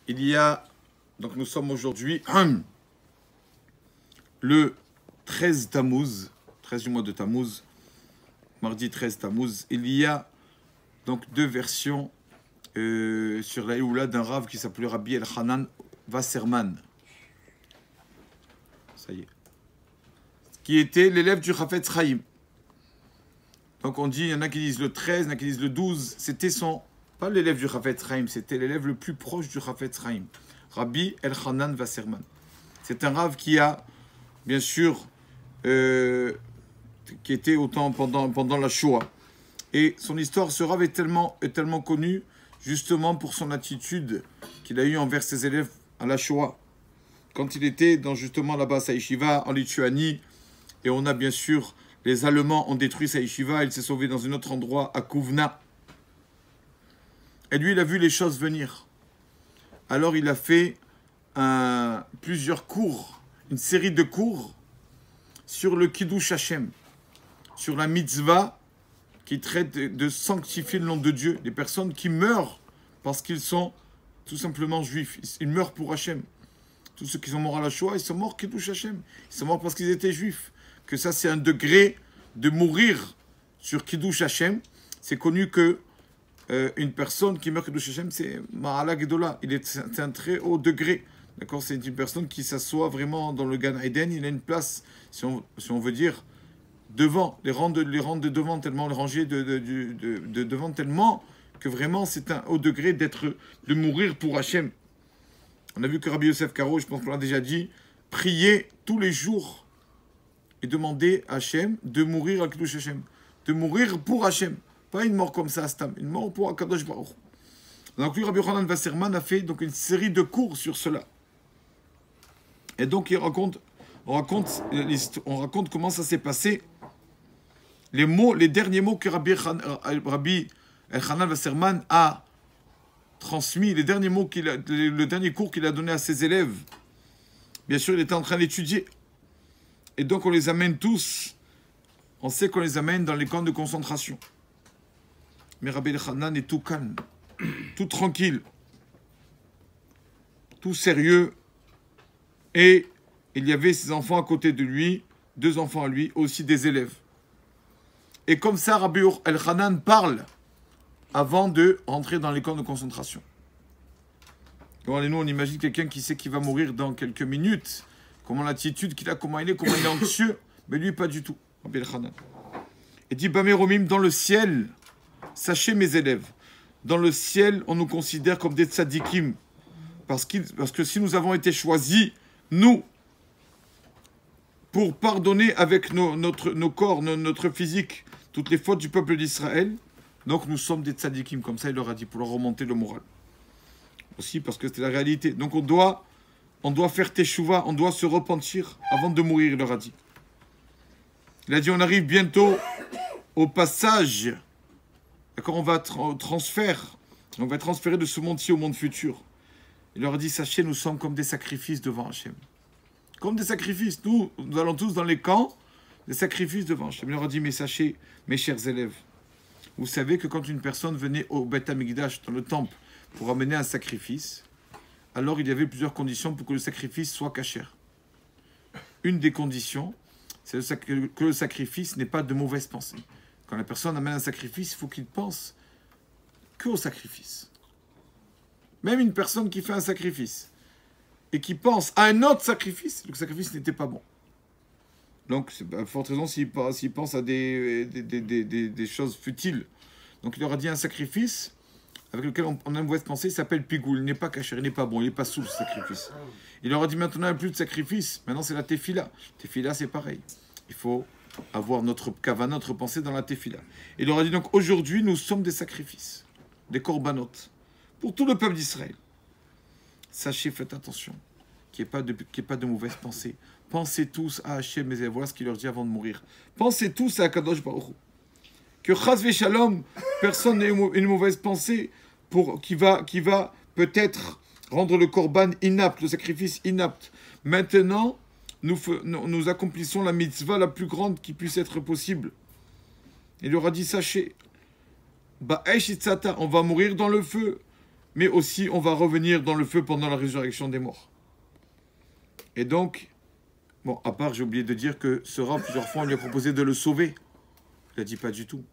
il y a, donc nous sommes aujourd'hui le 13 Tammuz, 13 du mois de Tammuz, mardi 13 Tammuz. Il y a donc deux versions sur la Héoula d'un Rav qui s'appelait Rabbi Elchanan Wasserman. Ça y est. Qui était l'élève du Chafetz Chaim. Donc on dit, il y en a qui disent le 13, il y en a qui disent le 12. C'était pas l'élève du Chafetz Chaim, c'était l'élève le plus proche du Chafetz Chaim. Rabbi Elchanan Wasserman. C'est un Rav qui a, bien sûr, qui était autant pendant la Shoah. Et son histoire, ce Rav est tellement connu, justement pour son attitude qu'il a eue envers ses élèves à la Shoah. Quand il était justement là-bas à sa yeshiva, en Lituanie, et on a bien sûr, les Allemands ont détruit sa yeshiva, il s'est sauvé dans un autre endroit, à Kouvna. Et lui, il a vu les choses venir. Alors il a fait plusieurs cours, une série de cours sur le Kiddush Hashem, sur la mitzvah qui traite de sanctifier le nom de Dieu, des personnes qui meurent parce qu'ils sont tout simplement juifs. Ils meurent pour Hashem. Tous ceux qui sont morts à la Shoah, ils sont morts Kiddush Hashem. Ils sont morts parce qu'ils étaient juifs. Que ça, c'est un degré de mourir sur Kiddush Hashem. C'est connu que une personne qui meurt Kiddush Hashem, c'est Ma'ala Gedola. C'est un très haut degré. D'accord, c'est une personne qui s'assoit vraiment dans le Gan Eden. Il a une place, si on veut dire, devant, les rangs de devant tellement, les rangées de devant tellement que vraiment c'est un haut degré de mourir pour Hachem. On a vu que Rabbi Yosef Karo, je pense qu'on l'a déjà dit, priait tous les jours et demandait à Hachem de mourir à Kiddush Hachem, de mourir pour Hachem, pas une mort comme ça, Stam, une mort pour Akadosh Baruch. Donc lui, Rabbi Yochanan Wasserman a fait donc une série de cours sur cela. Et donc on raconte comment ça s'est passé. Les derniers mots que Rabbi Elchanan Wasserman a transmis, les derniers mots le dernier cours qu'il a donné à ses élèves. Bien sûr, il était en train d'étudier. Et donc, on les amène tous. On sait qu'on les amène dans les camps de concentration. Mais Rabbi Elchanan est tout calme, tout tranquille, tout sérieux. Et il y avait ses enfants à côté de lui, deux enfants à lui, aussi des élèves. Et comme ça, Rabbi Elchanan parle avant de rentrer dans les camps de concentration. Donc, nous, on imagine quelqu'un qui sait qu'il va mourir dans quelques minutes, comment l'attitude qu'il a, comment il est anxieux, mais lui, pas du tout, Rabbi Elchanan. Il dit, Baméromim, dans le ciel, sachez mes élèves, dans le ciel, on nous considère comme des tzadikim, parce que si nous avons été choisis, nous, pour pardonner avec nos corps, notre physique, toutes les fautes du peuple d'Israël, donc nous sommes des tzadikim, comme ça il leur a dit, pour leur remonter le moral. Aussi parce que c'était la réalité. Donc on doit faire teshuva, on doit se repentir avant de mourir, il leur a dit. Il a dit, on arrive bientôt au passage, d'accord, on va transférer de ce monde-ci au monde futur. Il leur a dit, sachez, nous sommes comme des sacrifices devant Hachem. Comme des sacrifices. Nous allons tous dans les camps, des sacrifices devant Hachem. Il leur a dit, mais sachez, mes chers élèves, vous savez que quand une personne venait au Beth Amikdash, dans le temple, pour amener un sacrifice, alors il y avait plusieurs conditions pour que le sacrifice soit cachère. Une des conditions, c'est que le sacrifice n'ait pas de mauvaise pensée. Quand la personne amène un sacrifice, il faut qu'il pense qu'au sacrifice. Même une personne qui fait un sacrifice et qui pense à un autre sacrifice, le sacrifice n'était pas bon. Donc, c'est à forte raison s'il pense à des choses futiles. Donc, il leur a dit un sacrifice avec lequel on a une mauvaise pensée, il s'appelle Pigoul. Il n'est pas caché, il n'est pas bon, il n'est pas sous le sacrifice. Il leur a dit maintenant, il n'y a plus de sacrifice. Maintenant, c'est la tefila. Tefila, c'est pareil. Il faut avoir notre kavana, notre pensée dans la tefila. Il leur a dit donc, aujourd'hui, nous sommes des sacrifices, des korbanot, pour tout le peuple d'Israël. Sachez, faites attention, qu'il n'y ait pas de mauvaise pensée. Pensez tous à Hachem, mais voilà ce qu'il leur dit avant de mourir. Pensez tous à Kadosh Baruch Hu. Que Chas Veshalom, personne n'ait une mauvaise pensée qui va peut-être rendre le korban inapte, le sacrifice inapte. Maintenant, nous accomplissons la mitzvah la plus grande qui puisse être possible. Il leur a dit, sachez, on va mourir dans le feu. mais aussi on va revenir dans le feu pendant la résurrection des morts. Et donc, bon, à part, j'ai oublié de dire que ce Rav, plusieurs fois, on lui a proposé de le sauver. Il a dit pas du tout.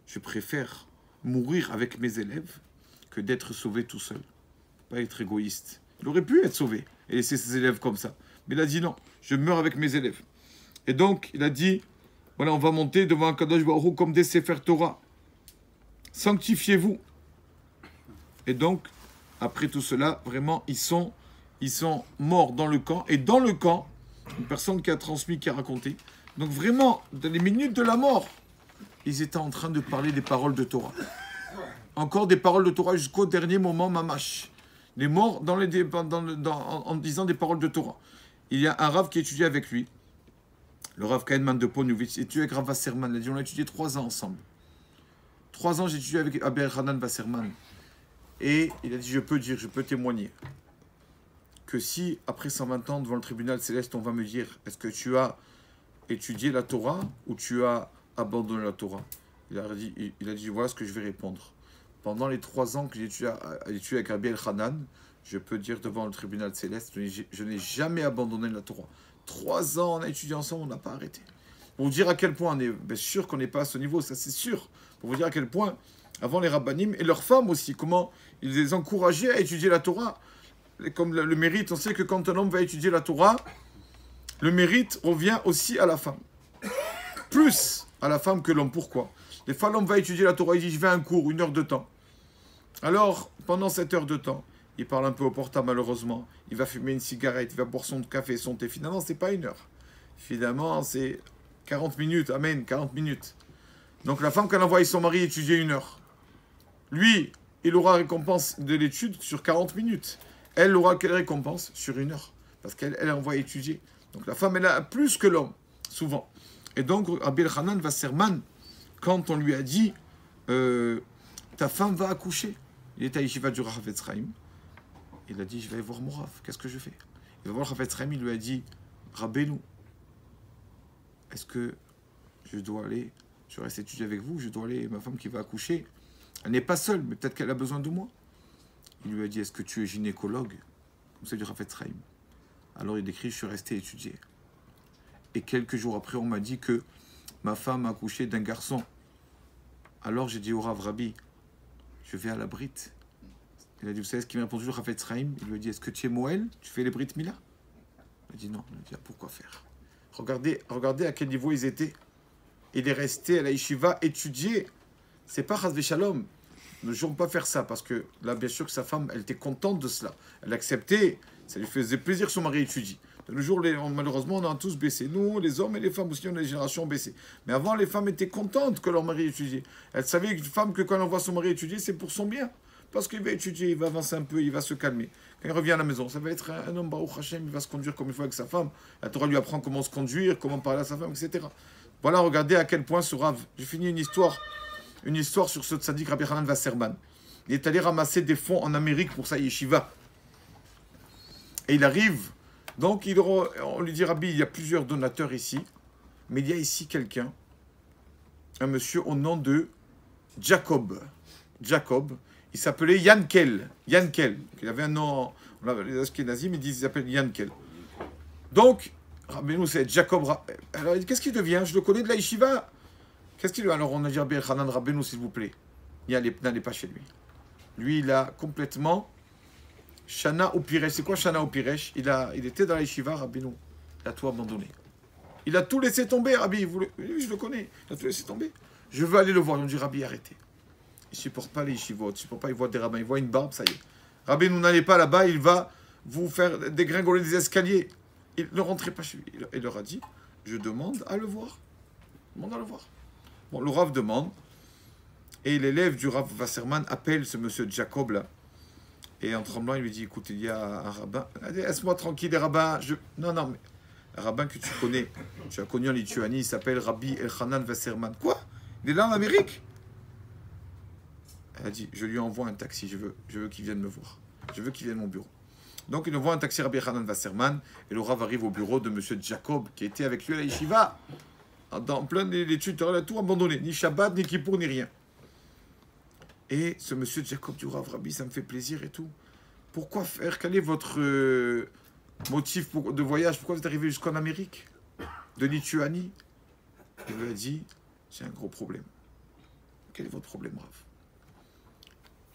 Je préfère mourir avec mes élèves que d'être sauvé tout seul. Pas être égoïste. Il aurait pu être sauvé et laisser ses élèves comme ça. Mais il a dit non, je meurs avec mes élèves. Et donc, il a dit, voilà, on va monter devant un Kadosh Baruch Hu comme des Sefer Torah. Sanctifiez-vous. Et donc, après tout cela, vraiment, ils sont morts dans le camp. Et dans le camp, une personne qui a transmis, qui a raconté. Donc vraiment, dans les minutes de la mort, ils étaient en train de parler des paroles de Torah. Encore des paroles de Torah jusqu'au dernier moment, mamash. Les morts en disant des paroles de Torah. Il y a un Rav qui étudie avec lui. Le Rav Kahneman de Ponovitch, étudie avec Rav Wasserman. Il a dit, on a étudié 3 ans ensemble. 3 ans, j'ai étudié avec Abel Hanan Wasserman. Et il a dit, je peux témoigner que si, après 120 ans, devant le tribunal céleste, on va me dire, est-ce que tu as étudié la Torah ou tu as abandonné la Torah? Il a dit, voilà ce que je vais répondre. Pendant les 3 ans que j'ai étudié avec Rabbi El-Hanan, je peux dire devant le tribunal céleste, je n'ai jamais abandonné la Torah. 3 ans, on a étudié ensemble, on n'a pas arrêté. Pour vous dire à quel point on est bien sûr qu'on n'est pas à ce niveau, ça c'est sûr. Pour vous dire à quel point, avant les rabbanim et leurs femmes aussi, comment ils les encourageaient à étudier la Torah. Comme le mérite, on sait que quand un homme va étudier la Torah, le mérite revient aussi à la femme. Plus à la femme que l'homme. Pourquoi? Des fois, l'homme va étudier la Torah, il dit, je vais à un cours, 1 heure de temps. Alors, pendant cette heure de temps, il parle un peu au portable, malheureusement. Il va fumer une cigarette, il va boire son café, son thé. Finalement, c'est pas 1 heure. Finalement, c'est 40 minutes. Amen, 40 minutes. Donc, la femme, quand elle envoie son mari étudier 1 heure, lui, il aura récompense de l'étude sur 40 minutes. Elle aura quelle récompense? Sur 1 heure. Parce qu'elle envoie étudier. Donc, la femme, elle a plus que l'homme, souvent. Et donc, Rabbi El-Hanan Wasserman, quand on lui a dit, ta femme va accoucher. Il était à Yeshiva du Rav Chaim. Il a dit, je vais voir mon Rav. Qu'est-ce que je fais? Il va voir Rav Chaim. Il lui a dit, Rabbeinu, est-ce que je dois aller, je reste étudier avec vous, je dois aller, ma femme qui va accoucher, elle n'est pas seule, mais peut-être qu'elle a besoin de moi. Il lui a dit, est-ce que tu es gynécologue? Comme ça, du Rav Chaim. Alors il écrit, je suis resté étudier. Et quelques jours après, on m'a dit que ma femme a accouché d'un garçon. Alors j'ai dit au Rav, Rabbi, je vais à la Brite. Il a dit, vous savez ce qu'il m'a répondu, le Rav Chaim? Il lui a dit, est-ce que tu es Moël? Tu fais les Brit Mila? Il a dit non. Il a dit, ah, pourquoi faire? Regardez à quel niveau ils étaient. Il est resté à la Yeshiva étudier. C'est pas Chas Shalom. Ne jouons pas faire ça, parce que là, bien sûr que sa femme, elle était contente de cela. Elle acceptait, ça lui faisait plaisir que son mari étudie. De nos jours, malheureusement, on a tous baissé. Nous, les hommes et les femmes aussi, on a des générations baissées. Mais avant, les femmes étaient contentes que leur mari étudie. Elles savaient qu'une femme, que quand elle voit son mari étudier, c'est pour son bien. Parce qu'il va étudier, il va avancer un peu, il va se calmer. Quand il revient à la maison, ça va être un homme, Baruch Hashem, il va se conduire comme il faut avec sa femme. La Torah lui apprend comment se conduire, comment parler à sa femme, etc. Voilà, regardez à quel point ce Rav. J'ai fini une histoire sur ce tzaddik Rabbi Hanan Wasserman. Il est allé ramasser des fonds en Amérique pour sa yeshiva. Et il arrive, donc on lui dit, Rabbi, il y a plusieurs donateurs ici, mais il y a ici quelqu'un, un monsieur au nom de Jacob. Il s'appelait Yankel. Il avait un nom, les Ashkenazim, ils disent qu'il s'appelle Yankel. Donc, Rabbeinu, c'est Jacob. Alors, il dit, qu'est-ce qu'il devient? Je le connais de la yeshiva. Qu'est-ce qu'il devient? Alors, on a dit, Hanan Rabbeinu, s'il vous plaît. N'allez pas chez lui. Lui, il a complètement Shana ou Piresh. C'est quoi Shana ou Piresh? Il était dans la yeshiva, Rabbeinu. Il a tout abandonné. Il a tout laissé tomber, Rabbi. Oui, je le connais. Il a tout laissé tomber. Je veux aller le voir. On dit, Rabbi, arrêtez. Il ne supporte pas les yeshivot. Il ne supporte pas, il voit des rabbins. Il voit une barbe, ça y est. Rabbi, nous n'allez pas là-bas. Il va vous faire dégringoler des escaliers. Il ne rentrait pas chez lui. Il leur a dit, je demande à le voir. Bon, le Rav demande. Et l'élève du Rav Wasserman appelle ce monsieur Jacob là. Et en tremblant, il lui dit, écoute, il y a un rabbin. Laisse-moi tranquille, les rabbins. Non, mais un rabbin que tu connais, tu as connu en Lituanie, il s'appelle Rabbi El-Hanan Wasserman. Quoi? Il est là en Amérique? Elle a dit, je lui envoie un taxi, je veux qu'il vienne me voir. Je veux qu'il vienne à mon bureau. Donc il envoie un taxi Rabbi El-Hanan Wasserman, et le Rav arrive au bureau de monsieur Jacob, qui était avec lui à la yeshiva, dans plein d'études, il a tout abandonné, ni Shabbat, ni Kippour, ni rien. Et ce monsieur Jacob du Rav, Rabbi, ça me fait plaisir et tout. Pourquoi faire? Quel est votre motif de voyage? Pourquoi vous êtes arrivé jusqu'en Amérique? De Lituanie? Il lui a dit, j'ai un gros problème. Quel est votre problème, Rav?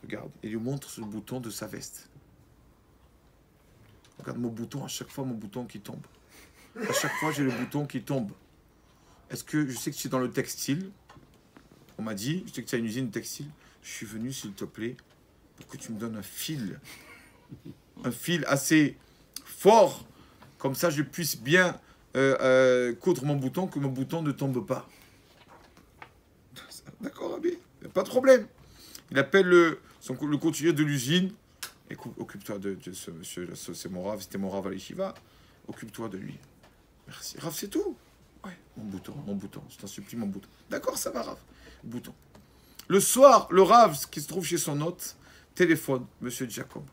Regarde, il lui montre le bouton de sa veste. Regarde mon bouton, à chaque fois mon bouton qui tombe. À chaque fois j'ai le bouton qui tombe. Est-ce que, je sais que tu es dans le textile. On m'a dit, je sais que tu as une usine textile. Je suis venu, s'il te plaît, pour que tu me donnes un fil. Un fil assez fort. Comme ça, je puisse bien coudre mon bouton, que mon bouton ne tombe pas. D'accord, Rabbi, pas de problème. Il appelle le couturier de l'usine. Occupe-toi de ce monsieur, c'est mon Rav, c'était mon Rav à l'Yeshiva. Occupe-toi de lui. Merci. Rav, c'est tout? Ouais, mon bouton, je t'en supplie, mon bouton. D'accord, ça va, Rav. Bouton. Le soir, le Rav, qui se trouve chez son hôte, téléphone, monsieur Jacob.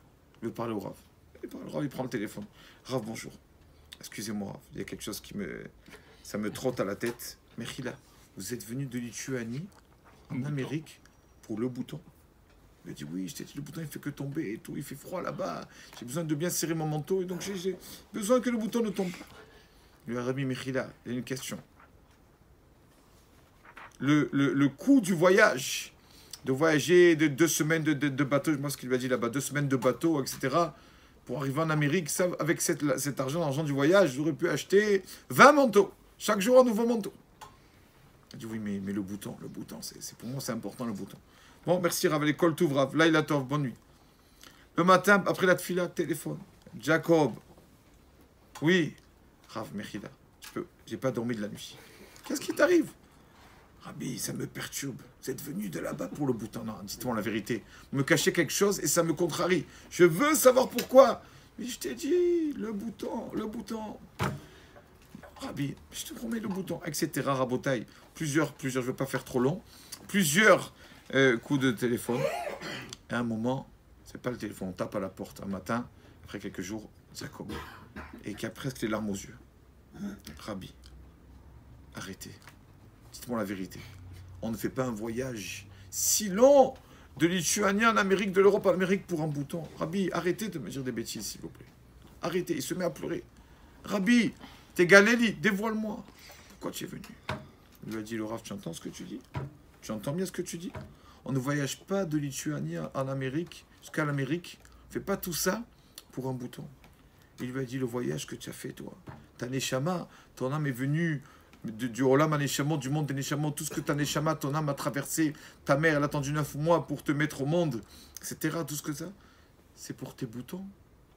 Il veut parler au Rav. Le Rav, il prend le téléphone. Rav, bonjour. Excusez-moi, Rav, il y a quelque chose ça me trotte à la tête. Mechila, vous êtes venu de Lituanie, en Amérique, pour le bouton. Il a dit oui, je t'ai dit, le bouton il fait que tomber et tout, il fait froid là-bas, j'ai besoin de bien serrer mon manteau et donc j'ai besoin que le bouton ne tombe pas. Il lui a remis Mechila, il y a une question. Le coût du voyage, de voyager de 2 semaines de bateau, je pense qu'il lui a dit là-bas, 2 semaines de bateau, etc., pour arriver en Amérique, ça, avec cet argent, l'argent du voyage, j'aurais pu acheter 20 manteaux, chaque jour un nouveau manteau. Il a dit oui, mais le bouton, c'est pour moi c'est important le bouton. Bon, merci Rav, l'école t'ouvre, Rav. Là, il attend, bonne nuit. Le matin, après la tfila, téléphone. Jacob. Oui. Rav, Mechila. J'ai pas dormi de la nuit. Qu'est-ce qui t'arrive? Rabbi, ça me perturbe. Vous êtes venu de là-bas pour le bouton. Non, dites-moi la vérité. Vous me cachez quelque chose et ça me contrarie. Je veux savoir pourquoi. Mais je t'ai dit, le bouton. Rabbi, je te promets le bouton, etc. Rabotaille. Plusieurs, je ne veux pas faire trop long. Plusieurs coups de téléphone. Et à un moment, c'est pas le téléphone, on tape à la porte un matin, après quelques jours, Jacob, et qui a presque les larmes aux yeux. Rabbi, arrêtez. Dites-moi la vérité. On ne fait pas un voyage si long de Lituanie en Amérique, de l'Europe en Amérique pour un bouton. Rabbi, arrêtez de me dire des bêtises, s'il vous plaît. Arrêtez, il se met à pleurer. Rabbi, t'es Galéli, dévoile-moi. Pourquoi tu es venu? Il lui a dit, le Rav, tu entends ce que tu dis? Tu entends bien ce que tu dis? On ne voyage pas de Lituanie en Amérique, jusqu'à l'Amérique. On ne fait pas tout ça pour un bouton. Il lui a dit, le voyage que tu as fait, toi. Ta Neshama, ton âme est venue du Olam à Neshama, du monde des Neshama, tout ce que ta Neshama, ton âme a traversé. Ta mère, elle a attendu 9 mois pour te mettre au monde, etc. Tout ce que ça, c'est pour tes boutons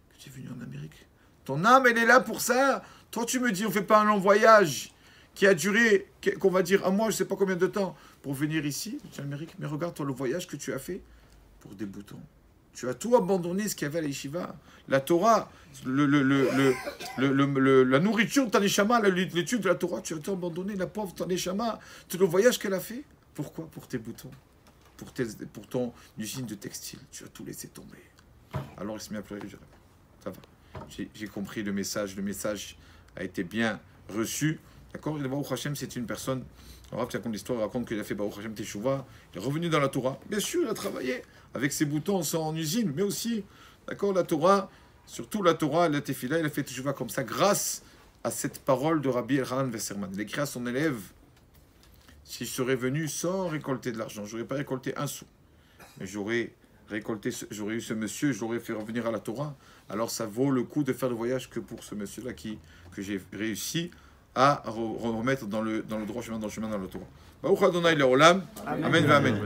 que tu es venu en Amérique. Ton âme, elle est là pour ça. Toi, tu me dis, on ne fait pas un long voyage qui a duré, qu'on va dire, 1 mois, je ne sais pas combien de temps, pour venir ici, en Amérique. Mais regarde, toi, le voyage que tu as fait pour des boutons. Tu as tout abandonné, ce qu'il y avait à l'Yeshiva. La Torah, la nourriture de Taneshama, l'étude de la Torah, tu as tout abandonné. La pauvre Taneshama, tout le voyage qu'elle a fait. Pourquoi? Pour tes boutons. Pour ton usine de textile. Tu as tout laissé tomber. Alors il se met à pleurer. Ça va. J'ai compris le message. Le message a été bien reçu. D'accord? Et le Baruch Hashem, c'est une personne. On raconte l'histoire, il raconte qu'il a fait Baruch Hashem Teshuvah. Il est revenu dans la Torah. Bien sûr, il a travaillé avec ses boutons en usine, mais aussi, d'accord, la Torah, surtout la Torah, la Tefila, il a fait Teshuvah comme ça, grâce à cette parole de Rabbi Elchanan Vesserman. Il écrit à son élève, si je serais venu sans récolter de l'argent, je n'aurais pas récolté un sou, mais j'aurais eu ce monsieur, je l'aurais fait revenir à la Torah, alors ça vaut le coup de faire le voyage que pour ce monsieur-là que j'ai réussi à remettre dans le droit chemin, dans le Torah. Baruch Adonai Leolam. Amen. Amen.